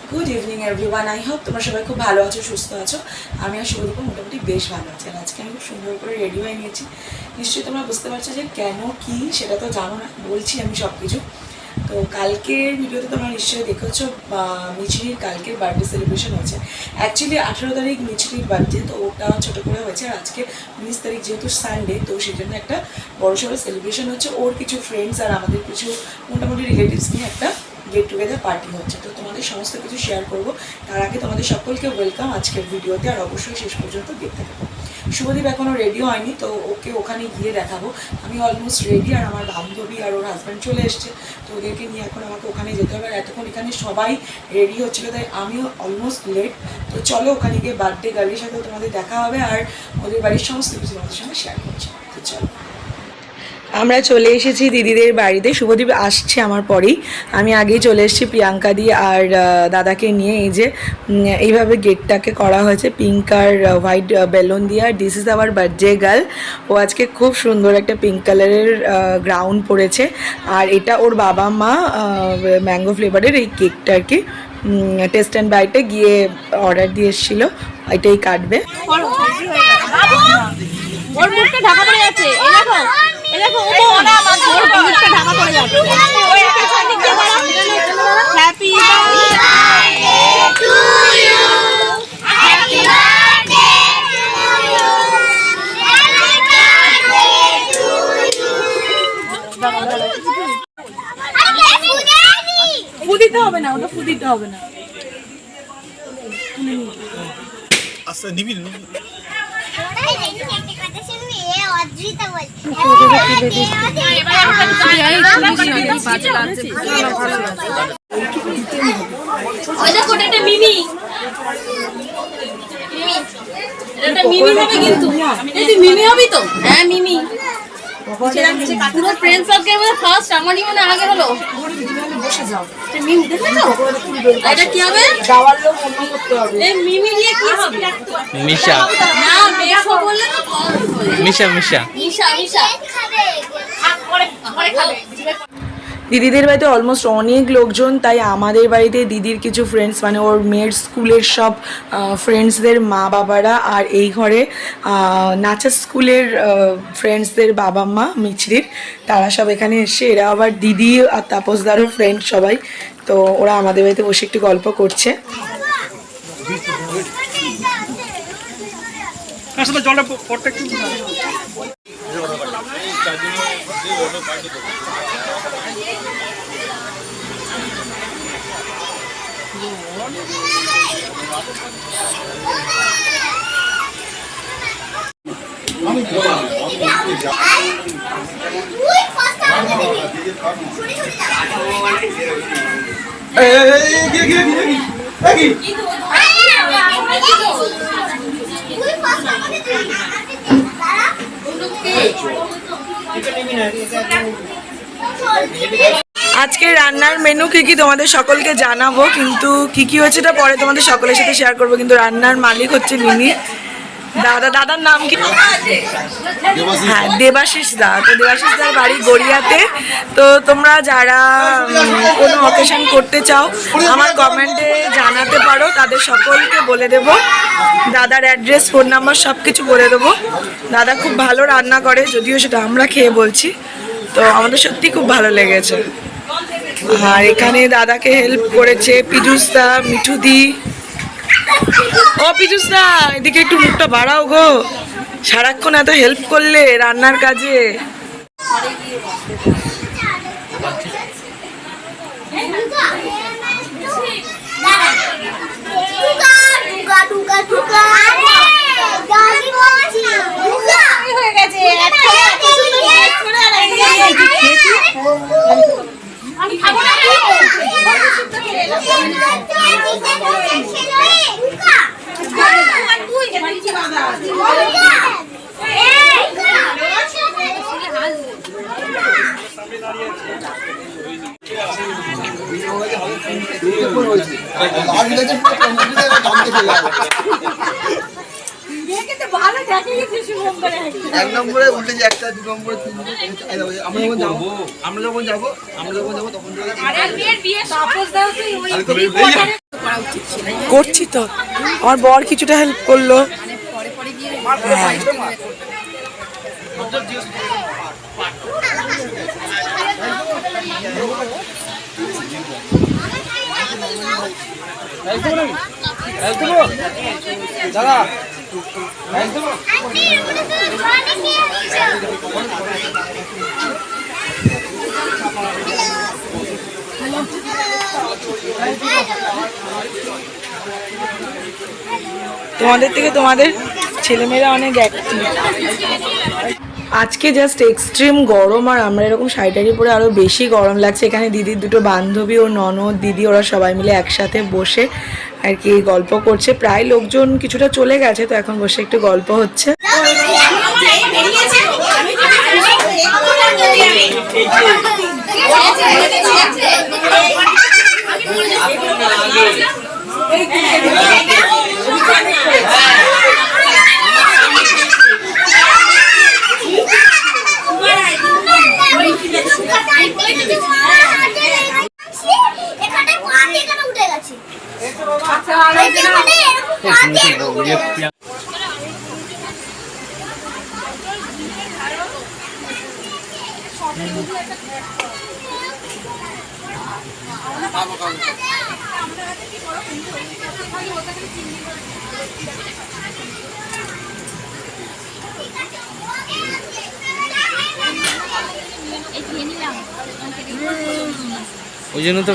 Good evening everyone. I hope তোমরা সবাই খুব ভালো আছো, সুস্থ আছো। আমি আর শুভদীপ মোটামুটি বেশ ভালো আছি। আর আজকে আমি খুব সুন্দর করে রেডি হয়ে নিয়েছি। নিশ্চয়ই তোমরা বুঝতে পারছো যে কেন কি সেটা তো জানো না, বলছি আমি সব কিছু। তো কালকের ভিডিওতে তোমরা নিশ্চয়ই দেখেছো মিছরির কালকের বার্থডে সেলিব্রেশন হয়েছে। অ্যাকচুয়ালি 18 তারিখ মিছরির বার্থডে, তো ওটা ছোটো করে হয়েছে। আর আজকে 19 তারিখ যেহেতু সানডে, তো সেই জন্য একটা বড়সড় সেলিব্রেশন হচ্ছে। ওর কিছু ফ্রেন্ডস আর আমাদের কিছু মোটামুটি রিলেটিভস নিয়ে একটা গেট টুগেদার পার্টি হচ্ছে। তো তোমাদের সমস্ত কিছু শেয়ার করবো। তার আগে তোমাদের সকলকে ওয়েলকাম আজকের ভিডিওতে, আর অবশ্যই শেষ পর্যন্ত দেখতে থাকবো। শুভদীপ এখনও রেডি হয়নি, তো ওকে ওখানে গিয়ে দেখাবো। আমি অলমোস্ট রেডি, আর আমার বান্ধবী আর ওর হাজব্যান্ড চলে এসছে। তো ওদেরকে নিয়ে এখন আমাকে ওখানে যেতে হবে। আর এতক্ষণ এখানে সবাই রেডি হচ্ছিলো, তাই আমিও অলমোস্ট লেট। তো চলো ওখানে গিয়ে বার্থডে গার্লের সাথেও তোমাদের দেখা হবে, আর ওদের বাড়ির সমস্ত কিছু তোমাদের সঙ্গে শেয়ার করছি। তো চলো, আমরা চলে এসেছি দিদিদের বাড়িতে। শুভদীপ আসছে আমার পরেই, আমি আগেই চলে এসেছি প্রিয়াঙ্কা দি আর দাদাকে নিয়ে। এই যে এইভাবে গেটটাকে করা হয়েছে পিঙ্ক আর হোয়াইট বেলুন দিয়ে। আর this is our birthday girl. ও আজকে খুব সুন্দর একটা পিঙ্ক কালারের গ্রাউন্ড পরেছে। আর এটা ওর বাবা মা ম্যাঙ্গো ফ্লেভারের এই কেকটা আর কি টেস্ট অ্যান্ড বাইটে গিয়ে অর্ডার দিয়ে এসেছিলো, এটাই কাটবে। ওর মুখটা ঢাকা পড়ে যাচ্ছে, এই দেখো এই দেখো ওর মুখটা ঢাকা পড়ে যাচ্ছে। ওই পেছন দিক দিয়ে বলো happy birthday to you, happy birthday to you, happy birthday. ফুদিতে হবে না, ওটা ফুদিতে হবে না। আচ্ছা নিবি না মিমি হবি তো? হ্যাঁ মিমি। পুরো ফ্রেন্ড সার্কেল মধ্যে ফার্স্ট আমারই মনে আগে হলো। বসে যাও। মিমি দেখেছো? এটা কি হবে? যাওয়ার লোক অন্য করতে হবে। এই মিমি দিয়ে কি হবে? মিশা। না মেশো বললে তো কম হবে। মিশা মিশা মিশা মিশা খাবে। পরে খাবে। দিদিদের বাড়িতে অলমোস্ট অনেক লোকজন, তাই আমাদের বাড়িতে দিদির কিছু ফ্রেন্ডস মানে ওর মেয়ের স্কুলের সব ফ্রেন্ডসদের মা বাবারা, আর এই ঘরে নাচার স্কুলের ফ্রেন্ডসদের বাবা মা মিছরির, তারা সব এখানে এসে। এরা আবার দিদি আর তাপসদারও ফ্রেন্ড সবাই। তো ওরা আমাদের বাড়িতে বসে একটু গল্প করছে। আজকে রান্নার মেনু কি কি তোমাদের সকলকে জানাবো, কিন্তু কি কি হয়েছে এটা পরে তোমাদের সকলের সাথে শেয়ার করবো। কিন্তু রান্নার মালিক হচ্ছে মিনি। দাদার নাম কি? হ্যাঁ, দেবাশিস দা। তো দেবাশিস দার বাড়ি গড়িয়াতে। তো তোমরা যারা কোনো অকেশন করতে চাও আমার কমেন্টে জানাতে পারো, তাদের সকলকে বলে দেব। দাদার অ্যাড্রেস, ফোন নাম্বার সব কিছু বলে দেবো। দাদা খুব ভালো রান্না করে, যদিও সেটা আমরা খেয়ে বলছি। তো আমাদের সত্যি খুব ভালো লেগেছে। আর এখানে দাদাকে হেল্প করেছে পীযুষ দা, মিঠু দি। ও পীযুষ দা, এদিকে একটু মুখটা বাড়াও গো, সারাক্ষণ এত হেল্প করলে রান্নার কাজে। এক নম্বরে উল্টে যে একটা, 2 নম্বরে 3 নম্বরে আমরা যখন যাবো তখন করছি তো, আমার বর কিছুটা হেল্প করলো। হ্যাঁ। দাদা তোমাদের থেকে তোমাদের ছেলেমেয়েরা অনেক অ্যাক্টিভ। আজকে জাস্ট এক্সট্রিম গরম, আর আমরা এরকম শাড়ি পরে আরও বেশি গরম লাগছে। এখানে দিদির দুটো বান্ধবী ও ননদ দিদি ওরা সবাই মিলে একসাথে বসে আর কি গল্প করছে। প্রায় লোকজন কিছুটা চলে গেছে, তো এখন বসে একটু গল্প হচ্ছে। ওই জন্য তো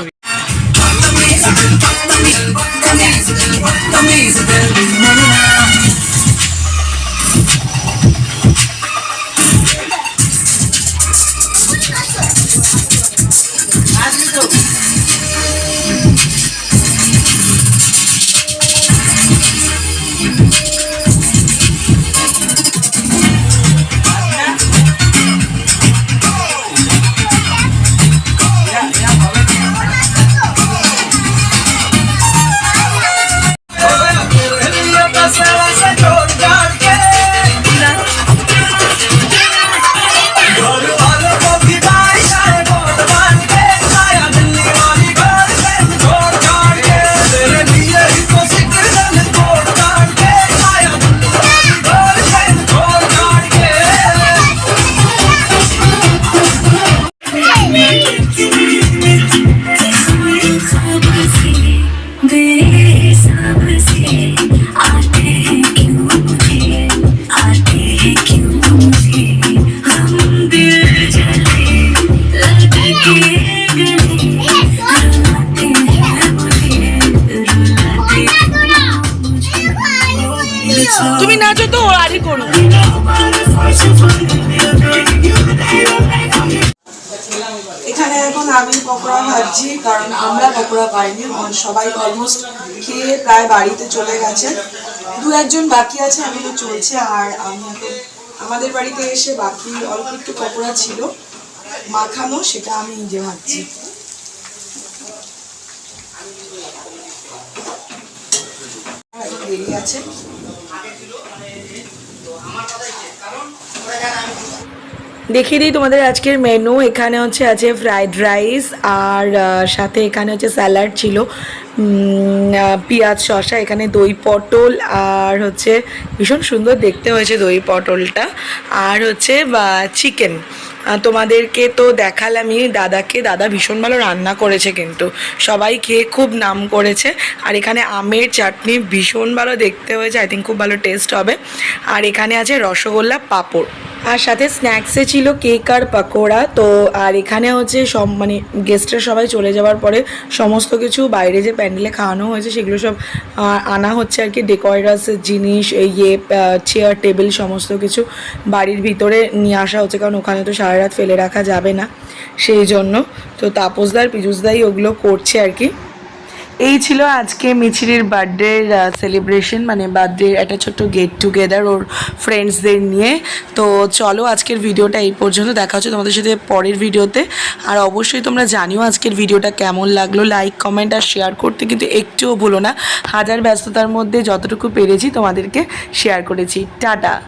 তুমি নাচো তো, আরই করো। এখানে এখন আমি পকোড়া ভাজছি, কারণ আমরা পকোড়া পাইনি, সবাই অলমোস্ট খেয়ে প্রায় বাড়িতে চলে গেছে। দু একজন বাকি আছে, আমি তো চলছে। আর আমি এখন আমাদের বাড়িতে এসে বাকি অল্প একটু পকোড়া ছিল মাখানো, সেটা আমি নিজে ভাজছি। এখন দেরি আছে। দেখিয়ে দিই তোমাদের আজকের মেনু। এখানে আছে ফ্রাইড রাইস, আর সাথে এখানে স্যালাড ছিল, পেঁয়াজ শসা, এখানে দই পটল, আর ভীষণ সুন্দর দেখতে হয়েছে দই পটলটা, আর চিকেন। তোমাদেরকে তো দেখালামই দাদাকে, দাদা ভীষণ ভালো রান্না করেছে, কিন্তু সবাই খেয়ে খুব নাম করেছে। আর এখানে আমের চাটনি ভীষণ ভালো দেখতে হয়েছে, আই থিঙ্ক খুব ভালো টেস্ট হবে। আর এখানে আছে রসগোল্লা, পাঁপড়, আর সাথে স্ন্যাক্সে ছিল কেক আর পকোড়া। তো আর এখানে সব মানে গেস্টরা সবাই চলে যাওয়ার পরে সমস্ত কিছু বাইরে যে প্যান্ডেলে খাওয়ানো হয়েছে সেগুলো সব আনা হচ্ছে আর কি, ডেকোরেটস জিনিস, চেয়ার টেবিল সমস্ত কিছু বাড়ির ভিতরে নিয়ে আসা হচ্ছে, কারণ ওখানে তো সারা রাত ফেলে রাখা যাবে না, সেই জন্য। তো তাপসদার পীযুষদাই ওগুলো করছে আর কি। এই ছিল আজকে মিছিরির বার্থডের সেলিব্রেশন, মানে বার্থডের একটা ছোট্ট গেট টুগেদার ওর ফ্রেন্ডসদের নিয়ে। তো চলো আজকের ভিডিওটা এই পর্যন্ত, দেখা হচ্ছে তোমাদের সাথে পরের ভিডিওতে। আর অবশ্যই তোমরা জানিও আজকের ভিডিওটা কেমন লাগলো, লাইক কমেন্ট আর শেয়ার করতে কিন্তু একটুও ভুলো না। হাজার ব্যস্ততার মধ্যে যতটুকু পেরেছি তোমাদেরকে শেয়ার করেছি। টাটা।